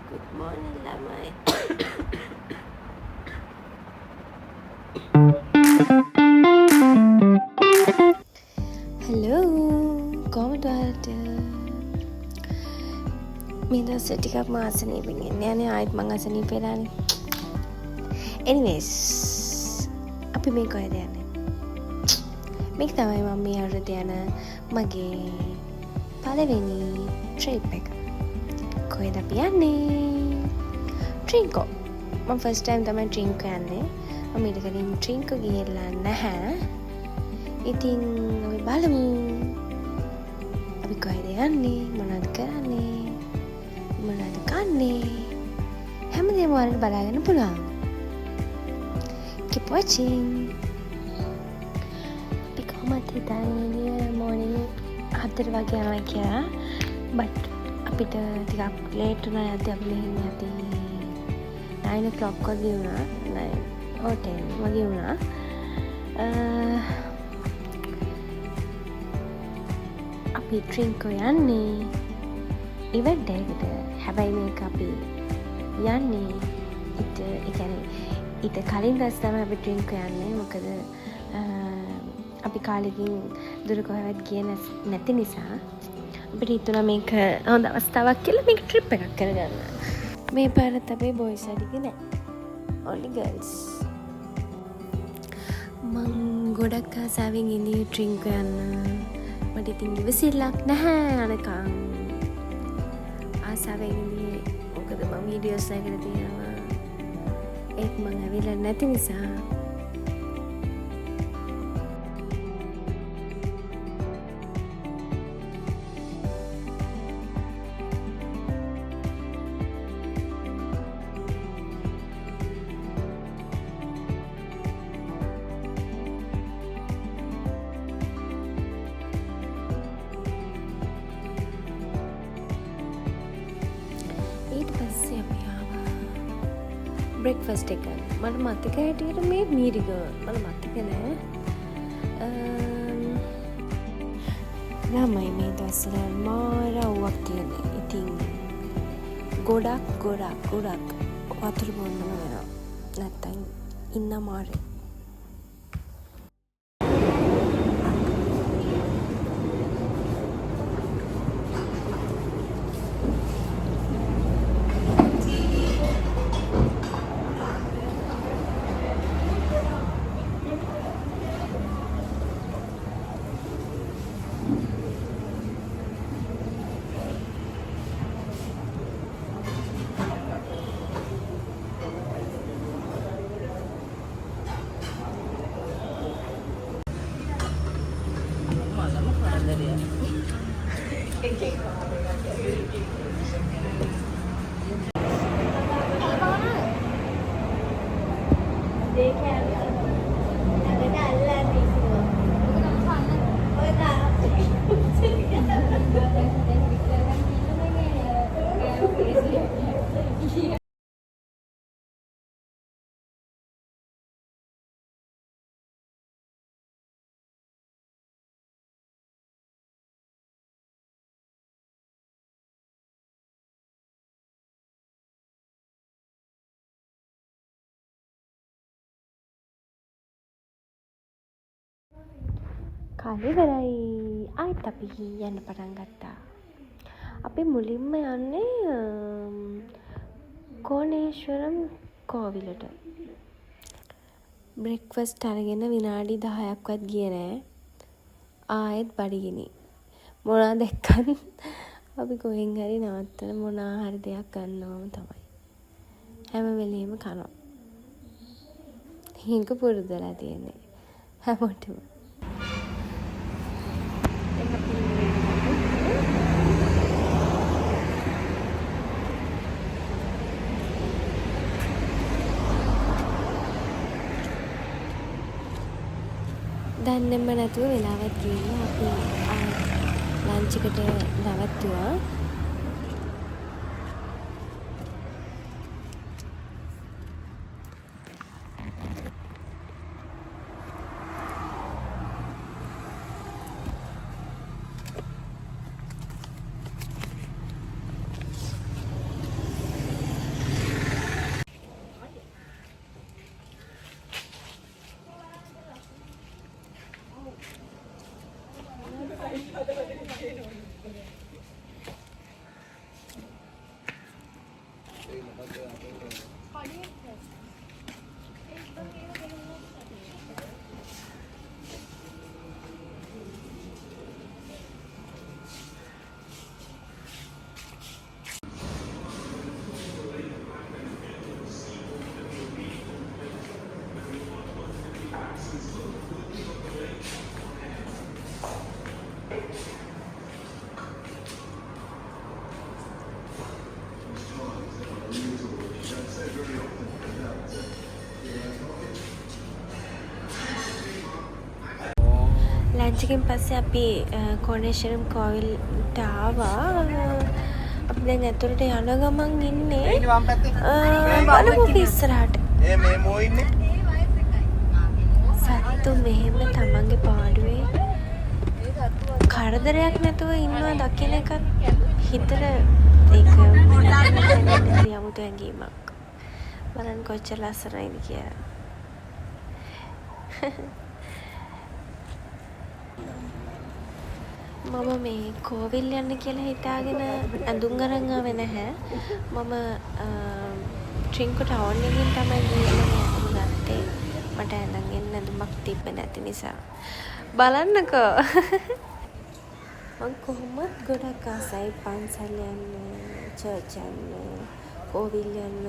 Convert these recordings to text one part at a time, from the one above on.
Good morning ළමයි. Hello. කොහමද ඔයාලට? මේ දවස්වල ටිකක් මම අසනීපෙන් ඉන්නේ. අනේ ආයෙත් මං අසනීප වෙලානේ. Anyways, අපි මේ කොහෙද යන්නේ? මේක තමයි මම මේ අවුරුද්ද යන මගේ පළවෙනි ට්‍රිප් එක. කොහෙද අපි යන්නේ? ට්‍රින්කෝ. මම ෆස්ට් ටයිම් තමයි ට්‍රින්කෝ යන්නේ. මම ඊට කලින් ට්‍රින්කෝ ගිහිල්ලා නැහැ. ඉතින් අපි බලමු අපි කොහෙද යන්නේ, මොනවද කරන්නේ, මොනවද කන්නේ, හැමදේම ඔයාලට බලාගන්න පුළුවන්. Keep watching. අපි කොහොමද හිතන්නේ morning 4 වගේ යනවා කියලා. but අපිට ටිකක් ලේට් වුණා යද්දී අපි මෙහෙම යති 9 o'clock වගේ වුණා. 9 or 10 වගේ වුණා. අපි ට්‍රින්කෝ යන්නේ ඉවෙන්ට් එකකට. හැබැයි මේක අපි යන්නේ ඊට කලින් දවස් තමයි අපි ට්‍රින්කෝ යන්නේ. මොකද අපි කාලෙකින් දුර කොහෙවත් ගියේ නැති නිසා අපිට හිතුණා මේක හොඳ අවස්ථාවක් කියලා මේක ට්‍රිප් එකක් කරගන්න. මේ පාරත් අපේ බොයිස් අඩිගේ නෑ. only girls. මං ගොඩක් ආසාවෙන් ඉන්නේ ට්‍රින්කෝ යන්න. මට ඉතින් ඉවසිල්ලක් නැහැ යනකම්. ආසාවෙන් ඉන්නේ. මොකද මම වීඩියෝස් එකකට තියෙනවා. ඒත් මං ඇවිල්ලා නැති නිසා. බ්‍රෙක්ෆස්ට් එක මට මතක හැටියට මේ මීරිග මට මතක නෑ. ළමයි මේ දවස්වල මාර අවුවක් තියෙන. ඉතින් ගොඩක් වතුර බොන්නම වෙනවා. නැත්තම් ඉන්න මාරේ. කාලෙවරයි ආයෙත් අපි යන්න පටන් ගත්තා. අපි මුලින්ම යන්නේ කෝණේශ්වරම් කෝවිලට. බ්‍රෙක්ෆස්ට් අරගෙන විනාඩි 10ක්වත් ගියේ නෑ. ආයෙත් බඩගිනි. මොනවා දැක්කත් අපි කොහෙන් හරි නවත්තන මොනවා හරි දෙයක් ගන්නවම තමයි. හැම වෙලෙම කනවා. හිඟ පුරුදුලා තියෙන්නේ හැමෝටම. දන්නෙම නැතුව වෙලාවත් ගිහින් අපි ලන්ච් එකට නැවතුණා. ලංචකින් පස්සේ අපි කොනේශරම් කෝවිල්ට ආවා. අපි දැන් ඇතුළට යන ගමන් ඉන්නේ බලමු ඉස්සරහට. සත්තු මෙහෙම තමන්ගේ පාඩුවේ කරදරයක් නැතුව ඉන්නවා දකින එකත් හිතට ඒක යමුතු ඇඟීමක්. බලන්න කොච්චර ලස්සනයිද කියලා. මම මේ කෝවිල් යන්න කියලා හිතාගෙන ඇඳුම් අරන් ආවේ නැහැ. මම ට්‍රින්කෝ ටවුන් එකකින් තමයි ගිහින් ඇඳුම් ගත්තේ. මට ඇඳන් එන්න ඇඳුමක් තිබ්බේ නැති නිසා. බලන්නකෝ. මම කොහොමද ගොඩක් ආසයි පන්සල් යන්න, චර්ච් යන්න, කෝවිල් යන්න.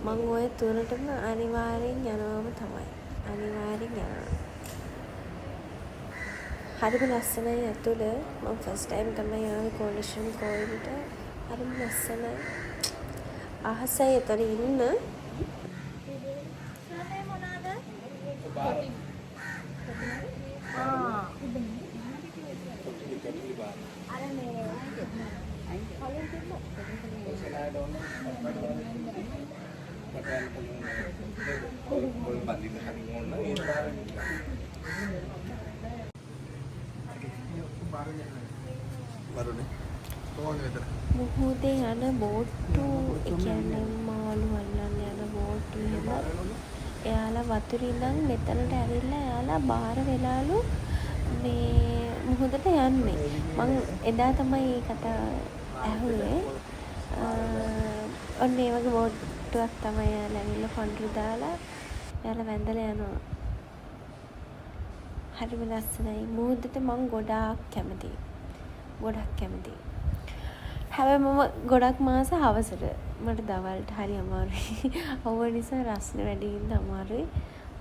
මම ඔය තුනටම අනිවාර්යෙන් යනවාම තමයි. අනිවාර්යෙන් යනවා. හරිම ලස්සනයි ඇතුළ. මම ෆස්ට් ටයිම් තමයි ආවේ කොනේශරම් කෝවිලට. හරිම ලස්සනයි. අහසයි එතන ඉන්න. මුහුදේ යන බෝට්ටු, ඒ කියන්නේ මාළු අල්ලන්න යන බෝට්ටු එහෙම. එයාලා වතුරේ ඉඳන් මෙතනට ඇවිල්ලා එයාලා බාර වෙලාලු මේ මුහුදට යන්නේ. මං එදා තමයි කතා ඇහුවේ. ඔන්න ඒ වගේ බෝට්ටුවක් තමයි එයාලා ඇවිල්ලා පඳුරු දාලා එයාලා වැඳලා යනවා. හරිම ලස්සනයි. මුහුදට මං ගොඩාක් කැමතියි. හැබැයි මම ගොඩක් මාස හවසට. මට දවල්ට හරි අමාරුයි. අවුව නිසා රස්නේ වැඩි ඉන්න අමාරුයි.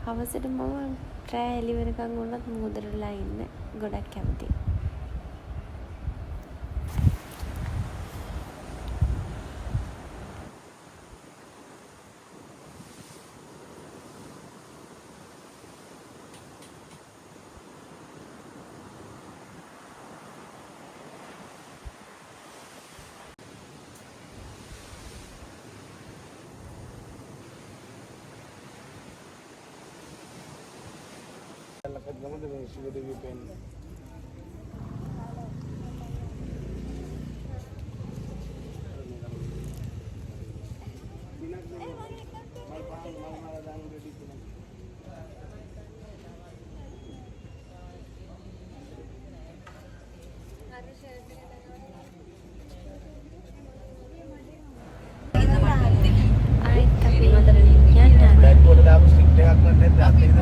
හවසට මම රෑ එළි වෙනකන් වුණත් මුහුදටලා ඉන්න ගොඩක් කැමතියි.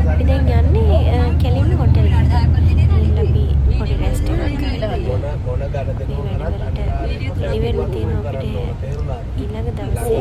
අපි දැන් යන්නේ කෙලින්ම හොටෙල් එකට. අපි පොඩි රෙස්ට් එකක් කරලා ඉවෙන්ට් තියෙනවා අපිට ඊළඟ දවසේ.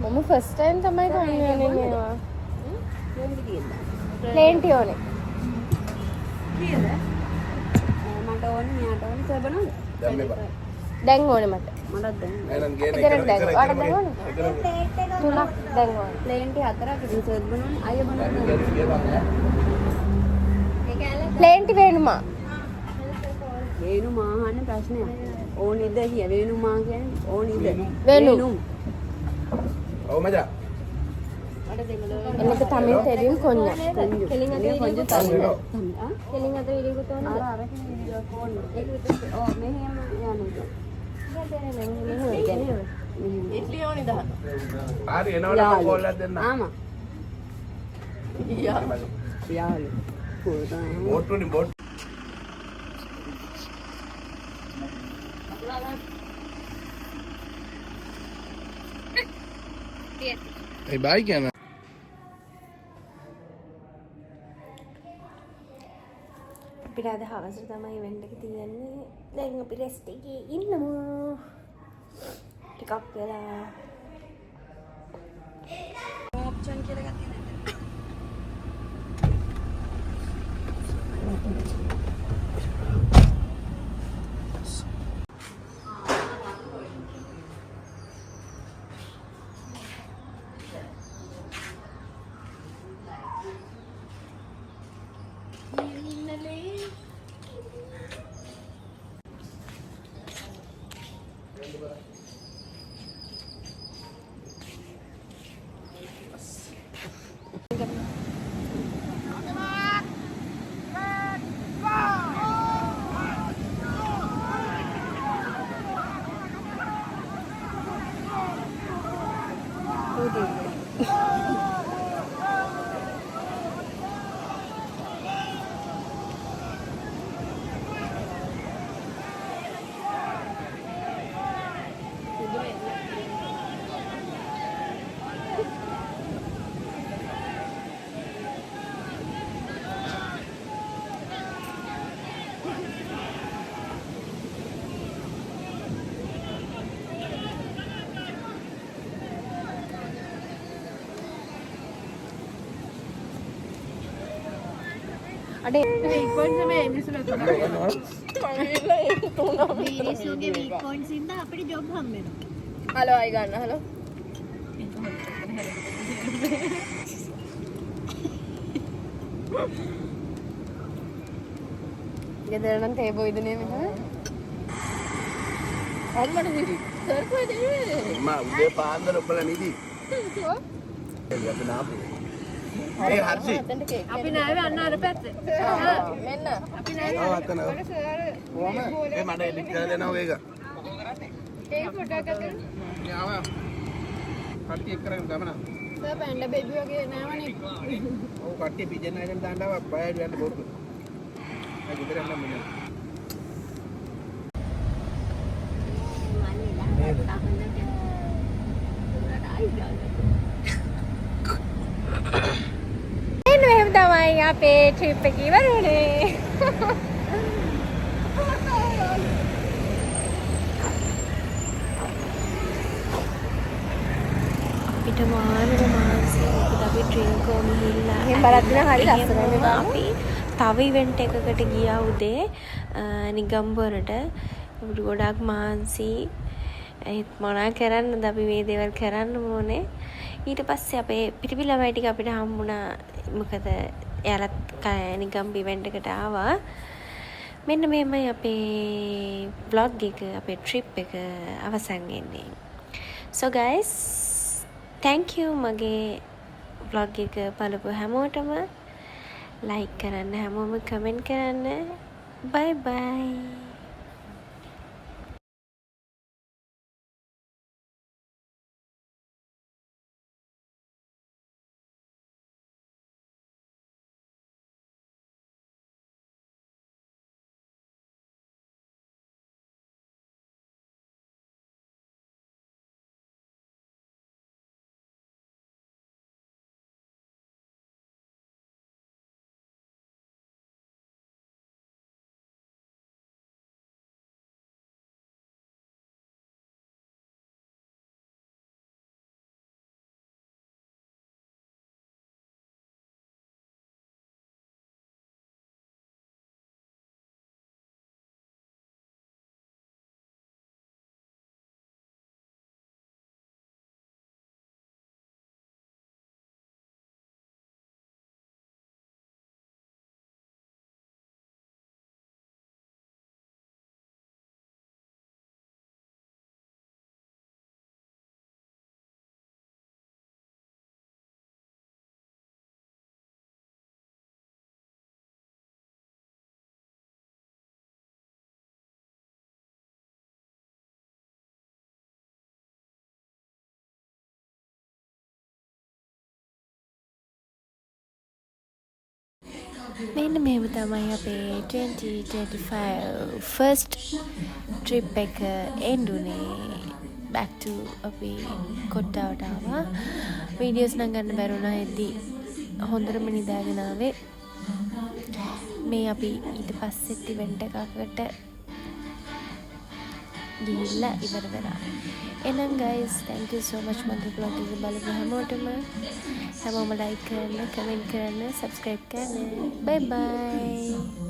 මම ෆස්ට් ටයිම් තමයි කන්නේ මේවා. ප්ලේන්ටි ඕනේ. කීයද? මට ඕනේ මෙයාට ඕනේ සබනද? දැන් ඕනේ මට. මටත් දැන්. එහෙනම් ගේන එක. ඔයාලට දැන් ඕනේ? තුනක් දැන් ඕනේ. ප්ලේන්ටි හතරක් ඉතින් සබනෝනේ අය බලන්න. ප්ලේන්ටි වෙනුමා. වෙනුමා අහන්න ප්‍රශ්නයක්. ඕනිද කිය වෙනුමා කියන්නේ ඕනිද? වෙනු. ඔව් මචං. എന്നിട്ട് തമിഴ് തരും കൊഞ്ഞം കൊഞ്ചം തമിഴ് baik ya. අපිට අද හවසට තමයි ඉවෙන්ට් එක තියෙන්නේ. දැන් අපි රෙස්ට් එකේ ඉන්නවා. ටිකක් වෙලා ඔප්ෂන් කියලා ගත්තා නේද? අඩේ වීක් පොයින්ට්ස් මේ මිනිස්සුලා තුනක් මිනිස්සුගේ වීක් පොයින්ට්ස් ඉඳන් අපිට ජොබ් හම්බ වෙනවා. හලෝ අය ගන්න හලෝ. ගෙදර නම් තේ බොයිදනේ මෙහෙම. අම්මට නිදි. සර් කොහෙද ඉන්නේ? මම උදේ පාන්දර ඔබලා නිදි. අපි නාපු. ඒ හර්ෂි. අපි නෑවේ අන්න අර පැත්තේ. මෙන්න. අපි නෑවේ. ඔව් අතන. කොහම? ඒ මට එඩිට් කරලා දෙනවා ඒක. ඒක ෆොටෝ එකක් ගන්න. යාවා. කට්ටිය එක්ක කරගෙන ගමන. සර් පැන්ඩා බේබි වගේ නෑවනේ. ඔව් කට්ටිය පිජන් ආගෙන දාන්නවා බයයි යන්න බොරු. ආ ගෙදර යන්න මෙන්න. තමයි අපේ ට්‍රිප් එක ඉවරුනේ. අපිට මානව මානසික අපි ඩ්‍රින්ක් ඕම ගිහිල්ලා එහෙම බලද්දී නම් හරි ලස්සනයි මේ අපි තව ඉවෙන්ට් එකකට ගියා උදේ නිගම්බරට. අපිට ගොඩක් මාන්සි ඒත් මොනා කරන්නද අපි මේ දේවල් කරන්න ඕනේ. ඊට පස්සේ අපේ පිටිපි ළමයි ටික අපිට හම්බුණා. මොකද එයාලත් නිගම්බ ඉවෙන්ට් එකට ආවා. මෙන්න මේමයි අපේ vlog එක අපේ trip එක අවසන් වෙන්නේ. So guys, thank you මගේ vlog එක බලපු හැමෝටම. like කරන්න, හැමෝම comment කරන්න. bye bye. මෙන්න මෙහෙම තමයි අපේ 2025 first trip එක end උනේ. back to අපි කොට්ටාවට ආවා. වීඩියෝස් නම් ගන්න බැරුණා එද්දී හොඳටම නිදාගෙන ආවේ. මේ අපි ඊට පස්සෙත් ඉවෙන්ට් එකකට ගිහිල්ලා ඉවර වෙලා. එහෙනම් guys thank you so much මගේ vlog එක බලපු හැමෝටම. හැමෝම like කරන්න, comment කරන්න, subscribe කරන්න. bye bye.